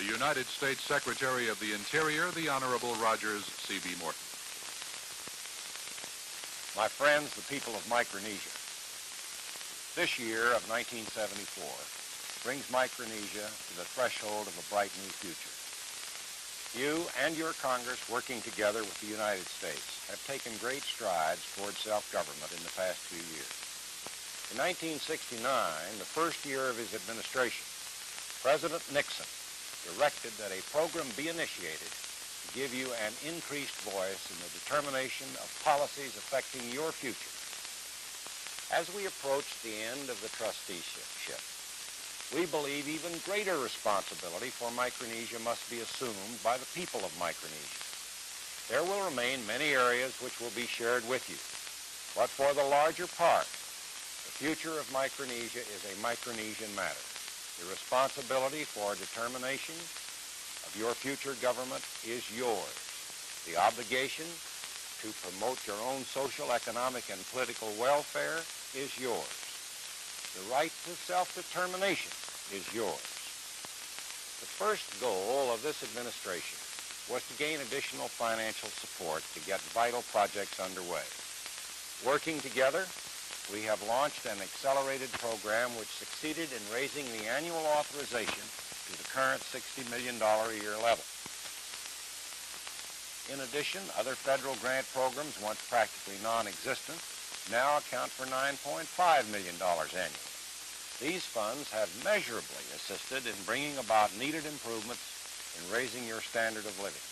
the United States Secretary of the Interior, the Honorable Rogers C.B. Morton. My friends, the people of Micronesia, this year of 1974 brings Micronesia to the threshold of a bright new future. You and your Congress, working together with the United States, have taken great strides toward self-government in the past few years. In 1969, the first year of his administration, President Nixon directed that a program be initiated to give you an increased voice in the determination of policies affecting your future. As we approach the end of the trusteeship, we believe even greater responsibility for Micronesia must be assumed by the people of Micronesia. There will remain many areas which will be shared with you, but for the larger part, the future of Micronesia is a Micronesian matter. The responsibility for determination of your future government is yours. The obligation to promote your own social, economic, and political welfare is yours. The right to self-determination is yours. The first goal of this administration was to gain additional financial support to get vital projects underway. Working together, we have launched an accelerated program which succeeded in raising the annual authorization to the current $60 million a year level. In addition, other federal grant programs, once practically non-existent, now account for $9.5 million annually. These funds have measurably assisted in bringing about needed improvements in raising your standard of living.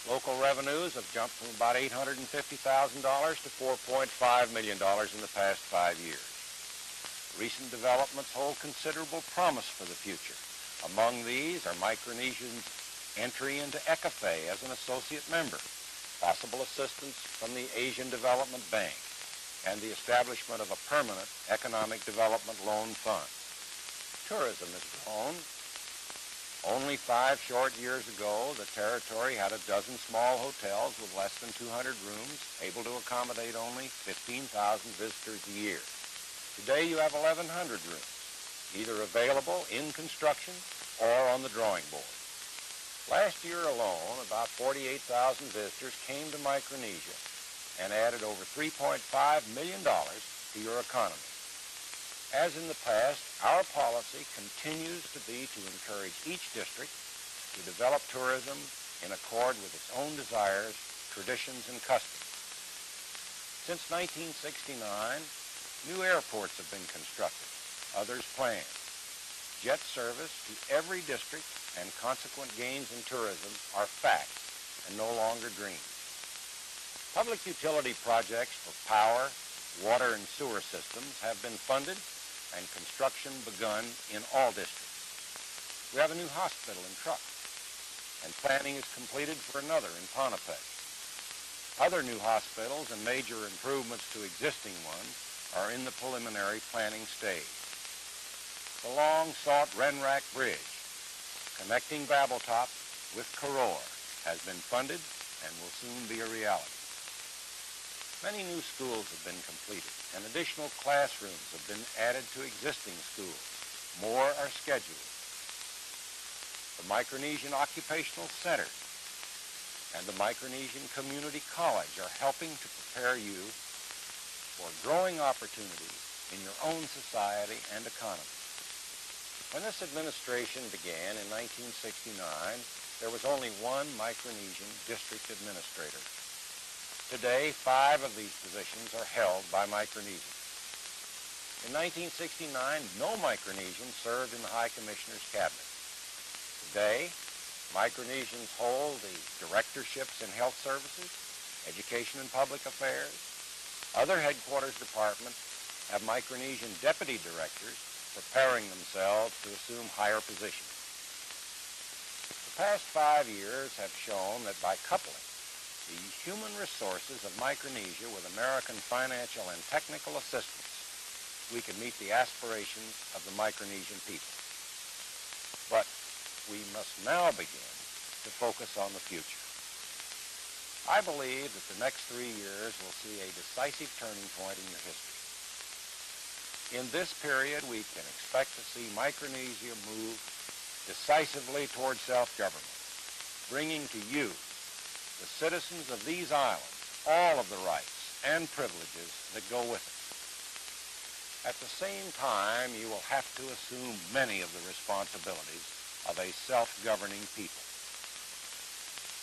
Local revenues have jumped from about $850,000 to $4.5 million in the past 5 years. Recent developments hold considerable promise for the future. Among these are Micronesia's entry into ECAFE as an associate member, possible assistance from the Asian Development Bank, and the establishment of a permanent economic development loan fund. Tourism has grown. Only 5 short years ago, the territory had a dozen small hotels with less than 200 rooms, able to accommodate only 15,000 visitors a year. Today, you have 1,100 rooms, either available in construction or on the drawing board. Last year alone, about 48,000 visitors came to Micronesia and added over $3.5 million to your economy. As in the past, our policy continues to be to encourage each district to develop tourism in accord with its own desires, traditions, and customs. Since 1969, new airports have been constructed, others planned. Jet service to every district and consequent gains in tourism are facts and no longer dreams. Public utility projects for power, water, and sewer systems have been funded and construction begun in all districts. We have a new hospital in Truck, and planning is completed for another in Pohnpei. Other new hospitals and major improvements to existing ones are in the preliminary planning stage. The long-sought Renrack Bridge, connecting Babbletop with Karor, has been funded and will soon be a reality. Many new schools have been completed, and additional classrooms have been added to existing schools. More are scheduled. The Micronesian Occupational Center and the Micronesian Community College are helping to prepare you for growing opportunities in your own society and economy. When this administration began in 1969, there was only one Micronesian district administrator. Today, 5 of these positions are held by Micronesians. In 1969, no Micronesian served in the High Commissioner's Cabinet. Today, Micronesians hold the directorships in health services, education and public affairs. Other headquarters departments have Micronesian deputy directors preparing themselves to assume higher positions. The past 5 years have shown that by coupling the human resources of Micronesia with American financial and technical assistance, we can meet the aspirations of the Micronesian people. But we must now begin to focus on the future. I believe that the next 3 years will see a decisive turning point in your history. In this period, we can expect to see Micronesia move decisively toward self-government, bringing to you, the citizens of these islands, all of the rights and privileges that go with it. At the same time, you will have to assume many of the responsibilities of a self-governing people.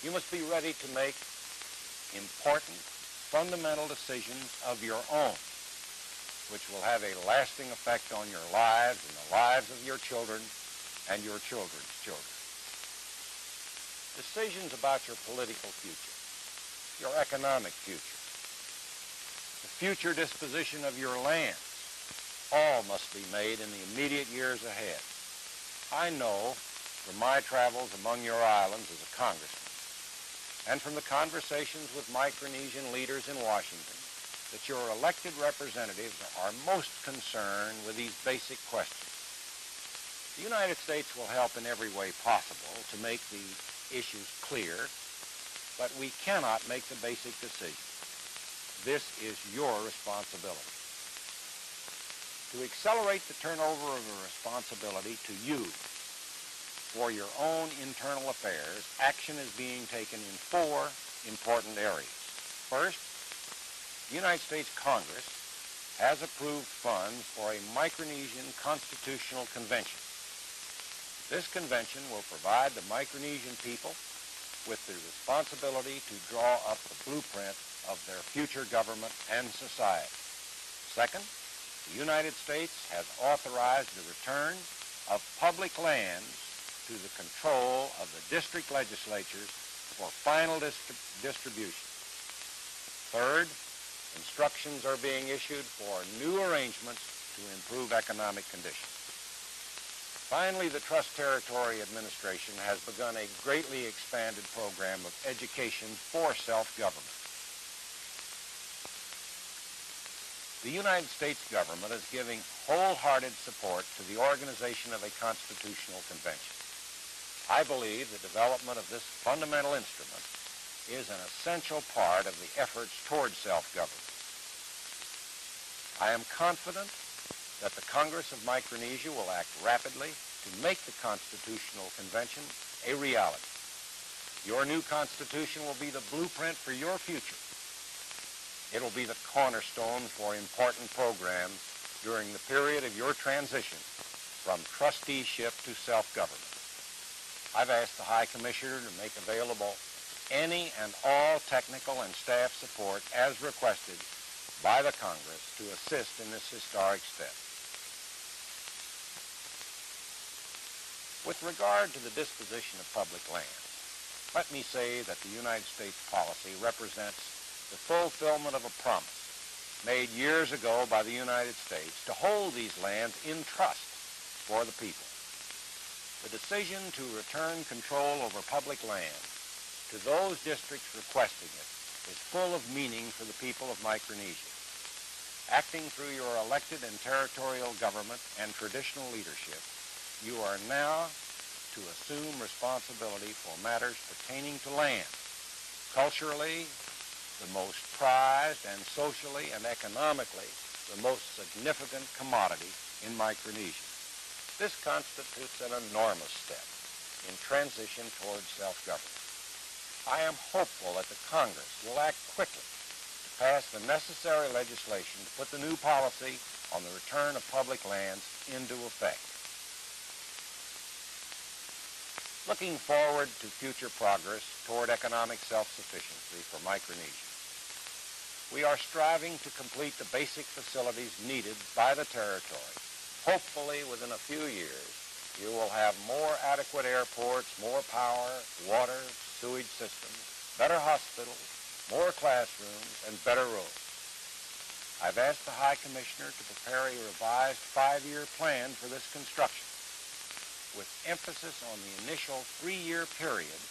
You must be ready to make important, fundamental decisions of your own, which will have a lasting effect on your lives and the lives of your children and your children's children. Decisions about your political future, your economic future, the future disposition of your lands, all must be made in the immediate years ahead. I know from my travels among your islands as a congressman and from the conversations with Micronesian leaders in Washington that your elected representatives are most concerned with these basic questions. The United States will help in every way possible to make the issues clear, but we cannot make the basic decisions. This is your responsibility. To accelerate the turnover of the responsibility to you for your own internal affairs, action is being taken in 4 important areas. First, the United States Congress has approved funds for a Micronesian Constitutional Convention. This convention will provide the Micronesian people with the responsibility to draw up the blueprint of their future government and society. Second, the United States has authorized the return of public lands to the control of the district legislatures for final distribution. Third, instructions are being issued for new arrangements to improve economic conditions. Finally, the Trust Territory Administration has begun a greatly expanded program of education for self-government. The United States government is giving wholehearted support to the organization of a constitutional convention. I believe the development of this fundamental instrument is an essential part of the efforts toward self-government. I am confident that the Congress of Micronesia will act rapidly to make the Constitutional Convention a reality. Your new Constitution will be the blueprint for your future. It will be the cornerstone for important programs during the period of your transition from trusteeship to self-government. I've asked the High Commissioner to make available any and all technical and staff support as requested by the Congress to assist in this historic step. With regard to the disposition of public lands, let me say that the United States policy represents the fulfillment of a promise made years ago by the United States to hold these lands in trust for the people. The decision to return control over public land to those districts requesting it is full of meaning for the people of Micronesia. Acting through your elected and territorial government and traditional leadership, you are now to assume responsibility for matters pertaining to land, culturally the most prized, and socially and economically the most significant commodity in Micronesia. This constitutes an enormous step in transition towards self-government. I am hopeful that the Congress will act quickly to pass the necessary legislation to put the new policy on the return of public lands into effect. Looking forward to future progress toward economic self-sufficiency for Micronesia, we are striving to complete the basic facilities needed by the territory. Hopefully, within a few years, you will have more adequate airports, more power, water, sewage systems, better hospitals, more classrooms, and better roads. I've asked the High Commissioner to prepare a revised 5-year plan for this construction, with emphasis on the initial 3-year period.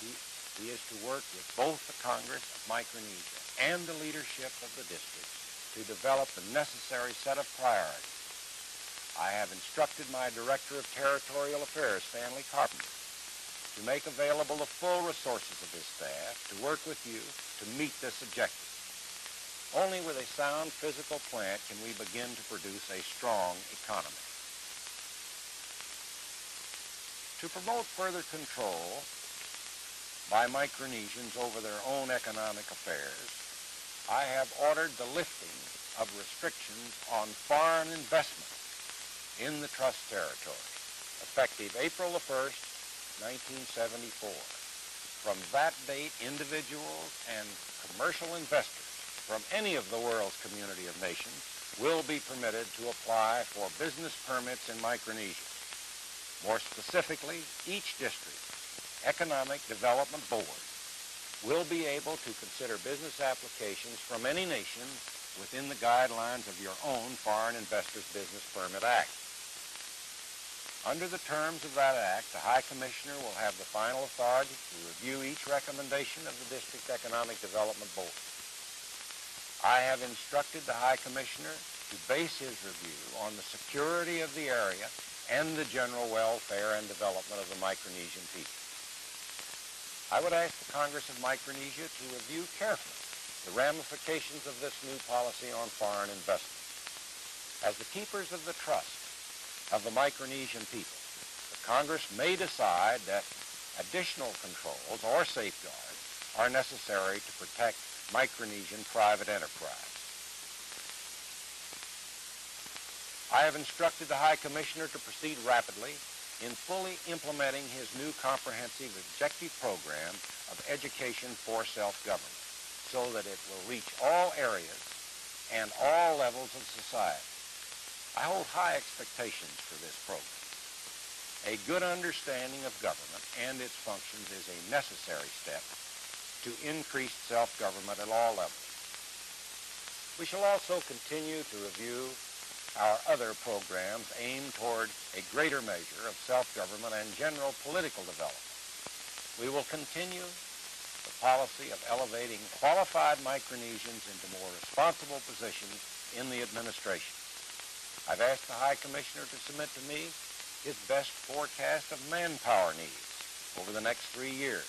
He is to work with both the Congress of Micronesia and the leadership of the districts to develop the necessary set of priorities. I have instructed my Director of Territorial Affairs, Stanley Carpenter, to make available the full resources of his staff to work with you to meet this objective. Only with a sound physical plant can we begin to produce a strong economy. To promote further control by Micronesians over their own economic affairs, I have ordered the lifting of restrictions on foreign investment in the trust territory, effective April the 1st, 1974. From that date, individuals and commercial investors from any of the world's community of nations will be permitted to apply for business permits in Micronesia. More specifically, each district economic development board will be able to consider business applications from any nation within the guidelines of your own Foreign Investors Business Permit Act. Under the terms of that act, the High Commissioner will have the final authority to review each recommendation of the District Economic Development Board. I have instructed the High Commissioner to base his review on the security of the area and the general welfare and development of the Micronesian people. I would ask the Congress of Micronesia to review carefully the ramifications of this new policy on foreign investment. As the keepers of the trust of the Micronesian people, the Congress may decide that additional controls or safeguards are necessary to protect Micronesian private enterprise. I have instructed the High Commissioner to proceed rapidly in fully implementing his new comprehensive objective program of education for self-government so that it will reach all areas and all levels of society. I hold high expectations for this program. A good understanding of government and its functions is a necessary step to increased self-government at all levels. We shall also continue to review our other programs aimed toward a greater measure of self-government and general political development. We will continue the policy of elevating qualified Micronesians into more responsible positions in the administration. I've asked the High Commissioner to submit to me his best forecast of manpower needs over the next 3 years,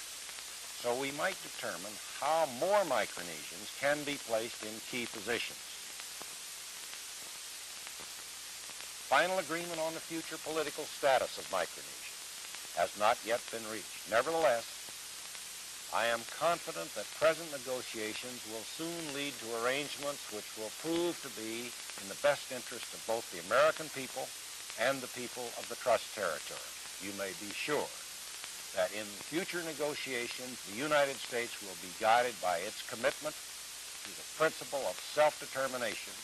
so we might determine how more Micronesians can be placed in key positions. Final agreement on the future political status of Micronesia has not yet been reached. Nevertheless, I am confident that present negotiations will soon lead to arrangements which will prove to be in the best interest of both the American people and the people of the Trust Territory. You may be sure that in future negotiations, the United States will be guided by its commitment to the principle of self-determination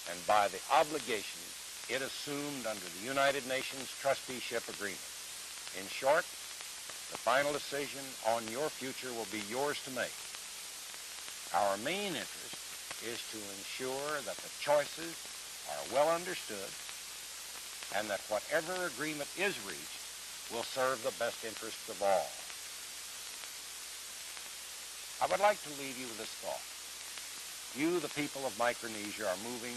and by the obligations it assumed under the United Nations Trusteeship Agreement. In short, the final decision on your future will be yours to make. Our main interest is to ensure that the choices are well understood and that whatever agreement is reached will serve the best interests of all. I would like to leave you with this thought. You, the people of Micronesia, are moving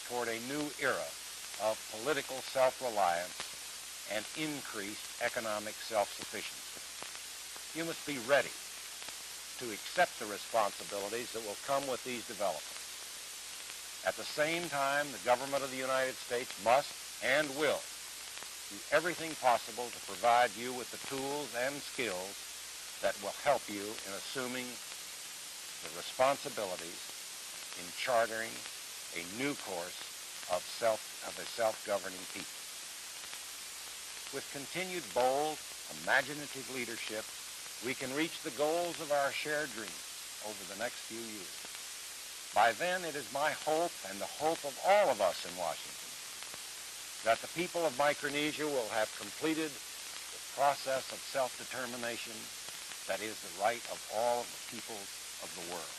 toward a new era of political self-reliance and increased economic self-sufficiency. You must be ready to accept the responsibilities that will come with these developments. At the same time, the government of the United States must and will do everything possible to provide you with the tools and skills that will help you in assuming the responsibilities in chartering a new course of a self-governing people. With continued bold, imaginative leadership, we can reach the goals of our shared dreams over the next few years. By then, it is my hope and the hope of all of us in Washington that the people of Micronesia will have completed the process of self-determination that is the right of all of the peoples of the world.